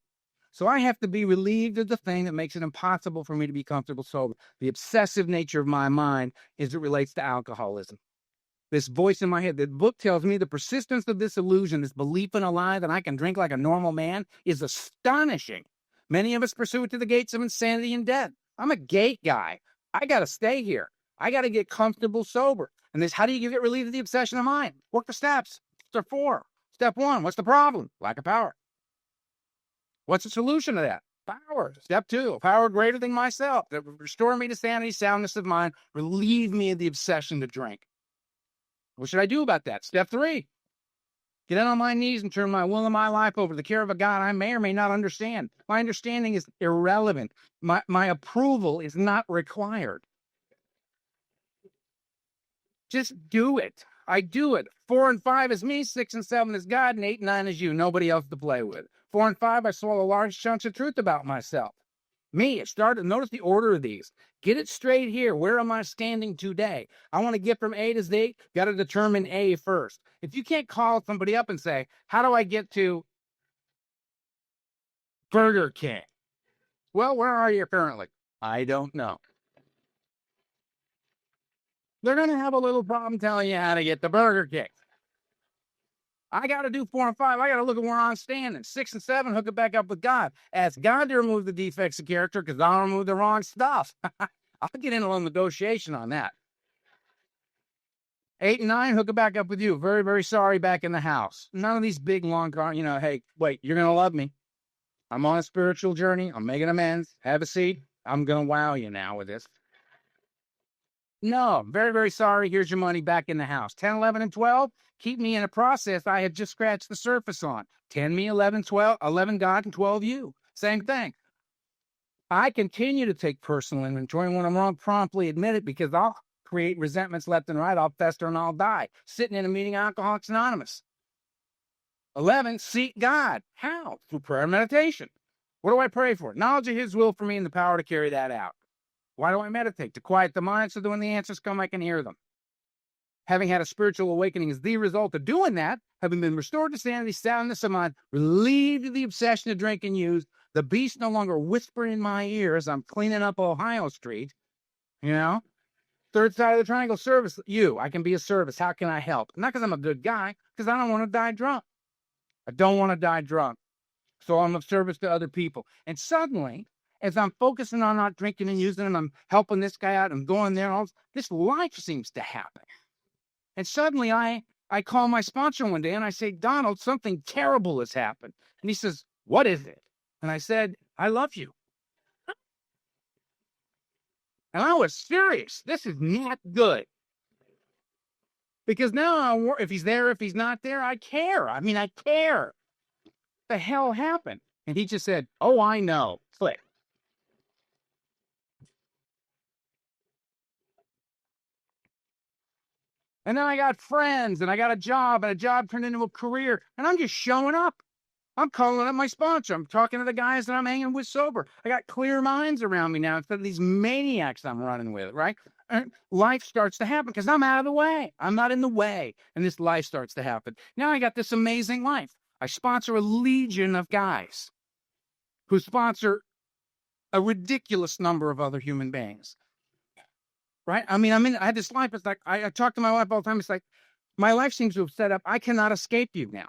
So I have to be relieved of the thing that makes it impossible for me to be comfortable sober. The obsessive nature of my mind as it relates to alcoholism. This voice in my head, the book tells me the persistence of this illusion, this belief in a lie that I can drink like a normal man is astonishing. Many of us pursue it to the gates of insanity and death. I'm a gate guy. I got to stay here. I got to get comfortable sober. And this, how do you get relieved of the obsession of mind? Work the steps. Step 4. Step 1, what's the problem? Lack of power. What's the solution to that? Power. Step 2, power greater than myself that will restore me to sanity, soundness of mind, relieve me of the obsession to drink. What should I do about that? Step 3, get down on my knees and turn my will and my life over to the care of a God I may or may not understand. My understanding is irrelevant. My approval is not required. Just do it. I do it. 4 and 5 is me, 6 and 7 is God, and 8 and 9 is you. Nobody else to play with. 4 and 5, I swallow large chunks of truth about myself. Me, it started. Notice the order of these. Get it straight here. Where am I standing today? I want to get from A to Z. Got to determine A first. If you can't call somebody up and say, how do I get to Burger King? Well, where are you currently? I don't know. They're going to have a little problem telling you how to get to Burger King. I got to do 4 and 5. I got to look at where I'm standing. 6 and 7, hook it back up with God. Ask God to remove the defects of character because I'll remove the wrong stuff. I'll get into a little negotiation on that. 8 and 9, hook it back up with you. Very, very sorry, back in the house. None of these big, long, hey, wait, you're going to love me. I'm on a spiritual journey. I'm making amends. Have a seat. I'm going to wow you now with this. No, very, very sorry. Here's your money back in the house. 10, 11, and 12, keep me in a process I had just scratched the surface on. 10 me, 11, 12, 11 God, and 12 you. Same thing. I continue to take personal inventory, and when I'm wrong, promptly admit it because I'll create resentments left and right. I'll fester and I'll die. Sitting in a meeting, Alcoholics Anonymous. 11, seek God. How? Through prayer and meditation. What do I pray for? Knowledge of His will for me and the power to carry that out. Why do I meditate? To quiet the mind so that when the answers come, I can hear them. Having had a spiritual awakening is the result of doing that, having been restored to sanity, soundness of mind, relieved of the obsession to drink and use, the beast no longer whispering in my ear as I'm cleaning up Ohio Street, Third side of the triangle, service. I can be a service. How can I help? Not because I'm a good guy, because I don't want to die drunk. I don't want to die drunk. So I'm of service to other people. And suddenly, as I'm focusing on not drinking and using, and I'm helping this guy out, I'm going there, and this life seems to happen. And suddenly I call my sponsor one day and I say, Donald, something terrible has happened. And he says, what is it? And I said, I love you. And I was serious. This is not good. Because now, if he's there, if he's not there, I care. I care. What the hell happened? And he just said, oh, I know. Click. And then I got friends, and I got a job, and a job turned into a career. And I'm just showing up. I'm calling up my sponsor. I'm talking to the guys that I'm hanging with sober. I got clear minds around me now instead of these maniacs I'm running with, right? And life starts to happen because I'm out of the way. I'm not in the way. And this life starts to happen. Now I got this amazing life. I sponsor a legion of guys who sponsor a ridiculous number of other human beings. Right? I had this life. It's like, I talk to my wife all the time. It's like, my life seems to have set up. I cannot escape you now.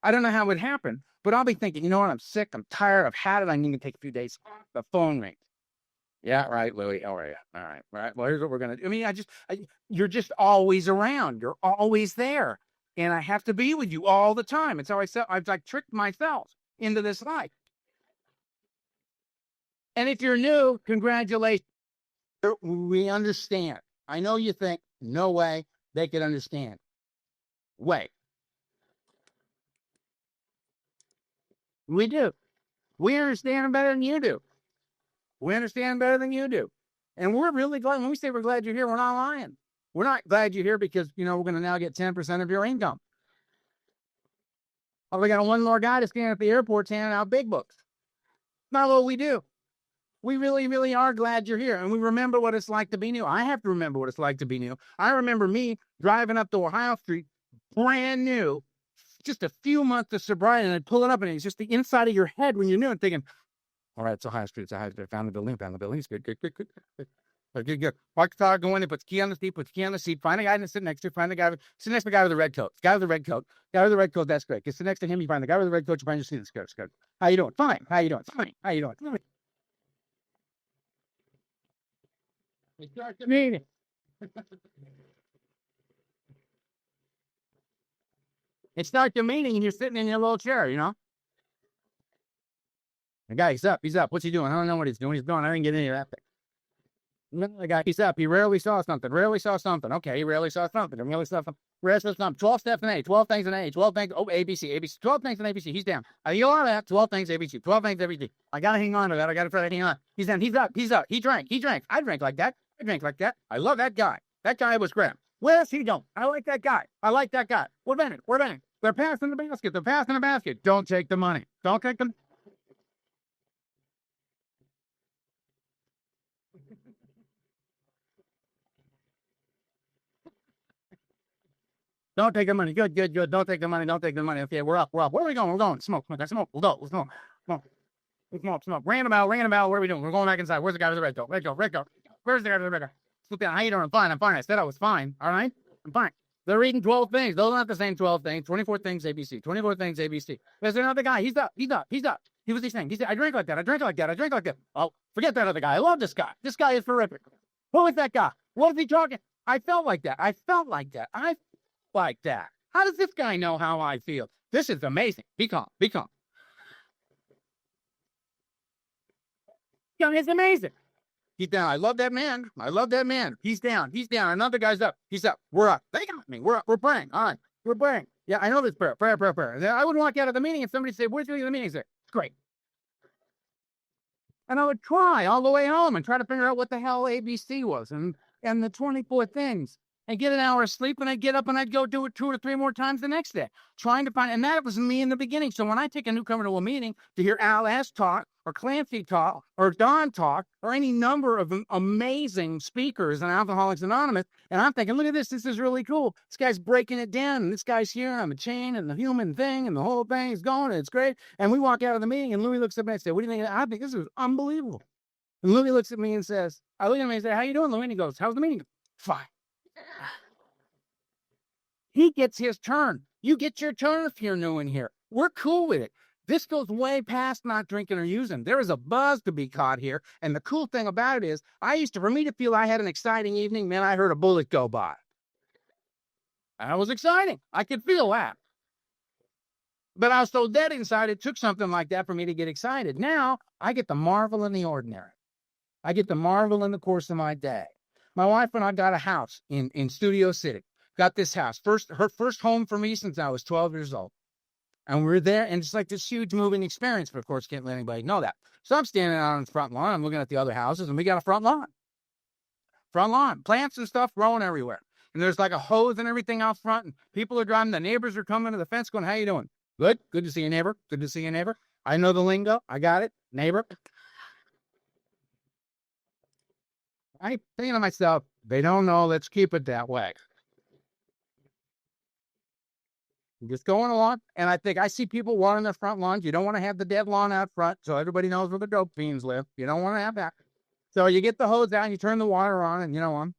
I don't know how it would happen, but I'll be thinking, you know what? I'm sick. I'm tired. I've had it. I need to take a few days off. The phone rings. Yeah, right, Louie. How are you? All right. All right. Well, here's what we're going to do. You're just always around. You're always there. And I have to be with you all the time. And so I've like tricked myself into this life. And if you're new, congratulations. We understand. I know you think, no way they could understand. way. We do. We understand them better than you do. We understand better than you do. And we're really glad. When we say we're glad you're here, we're not lying. We're not glad you're here because, we're going to now get 10% of your income. Oh, we got one more guy to stand at the airport handing out big books. Not what we do. We really, really are glad you're here. And we remember what it's like to be new. I have to remember what it's like to be new. I remember me driving up to Ohio Street, brand new, just a few months of sobriety, and I'd pull it up, and it's just the inside of your head when you're new and thinking, all right, it's Ohio Street. It's Ohio Street. Found the building. It's good. Good. Park the car, go in, puts the key on the seat, find a guy to sit next to, find the guy, sit next to the guy with the red coat. Guy with the red coat, that's great. Get sit next to him, you find the guy with the red coat, you find your seat, it's good. How you doing? Fine. How you doing? Fine. How you doing? We start the meeting. It starts the meeting and you're sitting in your little chair, The guy, he's up. What's he doing? I don't know what he's doing. I didn't get any of that thing. The guy, he's up. He rarely saw something. Okay, he rarely saw something. Rarely saw something. 12 steps in A, 12 things in A, 12 things, ABC, 12 things in ABC. He's down. You all that, 12 things ABC, 12 things ABC. I got to hang on to that. I got to try to hang on. He's down. He's up. He drank. I drank like that. I love that guy. That guy was great. Where's he going? I like that guy. We're winning. They're passing the basket. Don't take the money. Don't take them. Don't take the money. Good. Don't take the money. Okay, we're up. Where are we going? We're going. Smoke. We'll go. Smoke. Random out. Where are we doing? We're going back inside. Where's the guy with the red coat? Red coat. Where's the guy with the red coat? Sloop down. How you doing? I'm fine. I said I was fine. All right? I'm fine. They're reading 12 things. Those aren't the same 12 things. 24 things ABC. 24 things ABC. There's another guy. He's up. He was saying. He said, I drank like that. Oh, forget that other guy. I love this guy. This guy is terrific. Who is that guy? What is he talking? I felt like that. Like that. How does this guy know how I feel? This is amazing. Be calm. It's amazing. He's down. I love that man. He's down. Another guy's up. He's up. We're up. They got me. We're up. We're praying. All right. We're praying. Yeah, I know this prayer. Prayer. I would walk out of the meeting and somebody say, where's the meeting? It's great. And I would try all the way home and try to figure out what the hell ABC was and the 24 things. And get an hour of sleep, and I'd get up and I'd go do it 2 or 3 more times the next day, trying to find. And that was me in the beginning. So when I take a newcomer to a meeting to hear Al S talk, or Clancy talk, or Don talk, or any number of amazing speakers in Alcoholics Anonymous, and I'm thinking, look at this. This is really cool. This guy's breaking it down, and this guy's here, and I'm a chain, and the human thing, and the whole thing is going, and it's great. And we walk out of the meeting, and Louis looks at me and says, what do you think? I think this is unbelievable. And Louis looks at me and says, I look at him and say, how you doing, Louis? And he goes, how's the meeting? Fine. He gets his turn. You get your turn if you're new in here. We're cool with it. This goes way past not drinking or using. There is a buzz to be caught here. And the cool thing about it is, for me to feel I had an exciting evening, man, I heard a bullet go by. That was exciting. I could feel that. But I was so dead inside, it took something like that for me to get excited. Now, I get to marvel in the ordinary. I get to marvel in the course of my day. My wife and I got a house in Studio City. Got this house. Her first home for me since I was 12 years old. And we're there, and it's like this huge moving experience, but of course, can't let anybody know that. So I'm standing out on the front lawn. I'm looking at the other houses, and we got a front lawn. Plants and stuff growing everywhere. And there's like a hose and everything out front, and people are driving. The neighbors are coming to the fence going, how you doing? Good. Good to see you, neighbor. I know the lingo. I got it. Neighbor. I'm thinking to myself, they don't know. Let's keep it that way. Just going along, and I think I see people watering their front lawns. You don't want to have the dead lawn out front, so everybody knows where the dope fiends live. You don't want to have that. So you get the hose out, and you turn the water on, and turn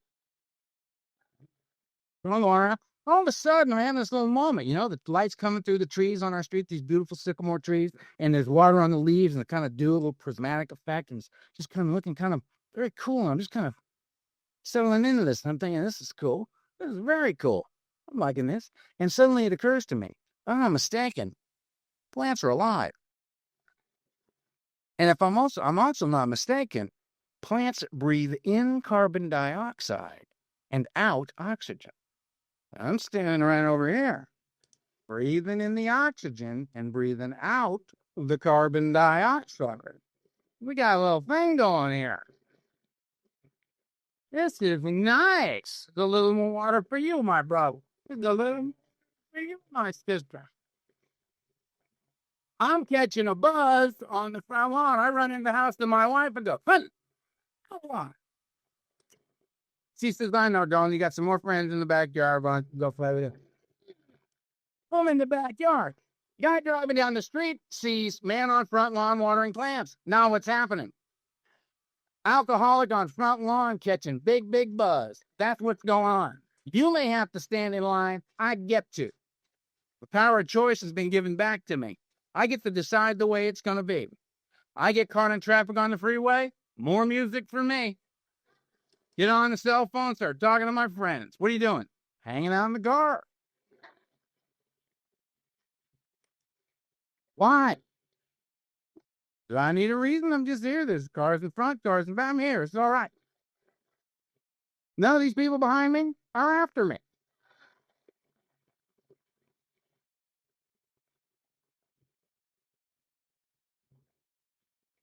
the water on. All of a sudden, I'm having this little moment. The light's coming through the trees on our street, these beautiful sycamore trees, and there's water on the leaves, and it kind of do a little prismatic effect, and it's just kind of looking kind of very cool. And I'm just kind of settling into this, and I'm thinking, this is cool. This is very cool. I'm liking this. And suddenly it occurs to me, I'm not mistaken. Plants are alive. And if I'm also not mistaken, plants breathe in carbon dioxide and out oxygen. I'm standing right over here. breathing in the oxygen and breathing out the carbon dioxide. We got a little thing going here. This is nice. There's a little more water for you, my brother. There's a little for you, my sister. I'm catching a buzz on the front lawn. I run in the house to my wife and go, "Hun, come on." She says, "I know, darling. You got some more friends in the backyard. Why don't you go play with them?" I'm in the backyard. Guy driving down the street sees man on front lawn watering plants. Now what's happening? Alcoholic on front lawn catching big buzz. That's what's going on. You may have to stand in line. I get to. The power of choice has been given back to me. I get to decide the way it's going to be. I get caught in traffic on the freeway. More music for me. Get on the cell phone, start talking to my friends. What are you doing? Hanging out in the car. Why? Do I need a reason? I'm just here. There's cars in front, cars in back. I'm here. It's all right. None of these people behind me are after me.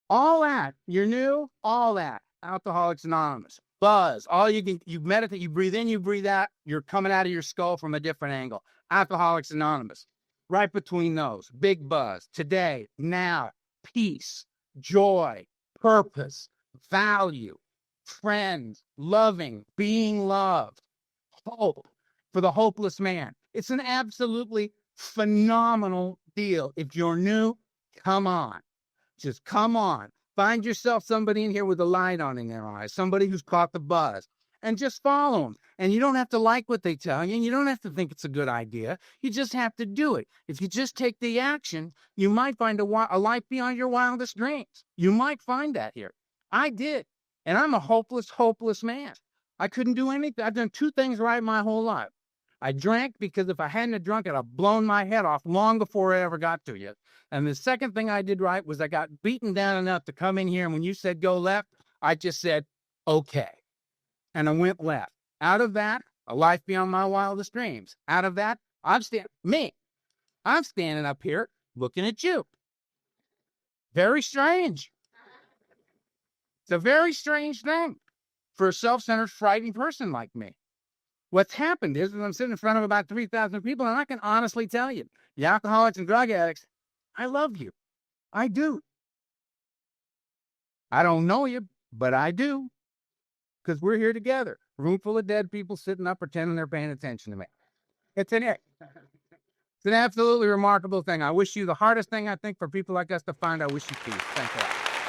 All that. You're new. All that. Alcoholics Anonymous. Buzz. All you meditate, you breathe in, you breathe out. You're coming out of your skull from a different angle. Alcoholics Anonymous. Right between those. Big buzz. Today, now, peace, joy, purpose, value, friends, loving, being loved, hope for the hopeless man. It's an absolutely phenomenal deal. If you're new, come on. Just come on. Find yourself somebody in here with a light on in their eyes, somebody who's caught the buzz, and just follow them. And you don't have to like what they tell you, and you don't have to think it's a good idea. You just have to do it. If you just take the action, you might find a life beyond your wildest dreams. You might find that here. I did. And I'm a hopeless man. I couldn't do anything. I've done two things right my whole life. I drank because if I hadn't have drunk, I'd have blown my head off long before I ever got to you. And the second thing I did right was I got beaten down enough to come in here. And when you said go left, I just said, okay. And I went left. Out of that, a life beyond my wildest dreams. Out of that, I'm standing up here looking at you. Very strange. It's a very strange thing for a self-centered, frightened person like me. What's happened is I'm sitting in front of about 3,000 people, and I can honestly tell you, the alcoholics and drug addicts, I love you. I do. I don't know you, but I do. Because we're here together. Room full of dead people sitting up pretending they're paying attention to me. It's an absolutely remarkable thing. I wish you the hardest thing I think for people like us to find. I wish you peace. Thanks a lot.